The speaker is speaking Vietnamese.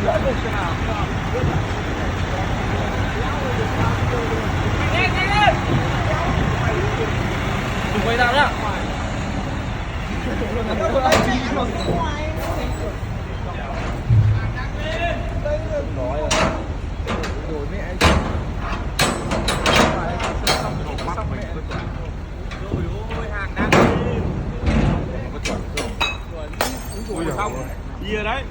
đừng quay ra nhá. Ui xong. Bia đấy.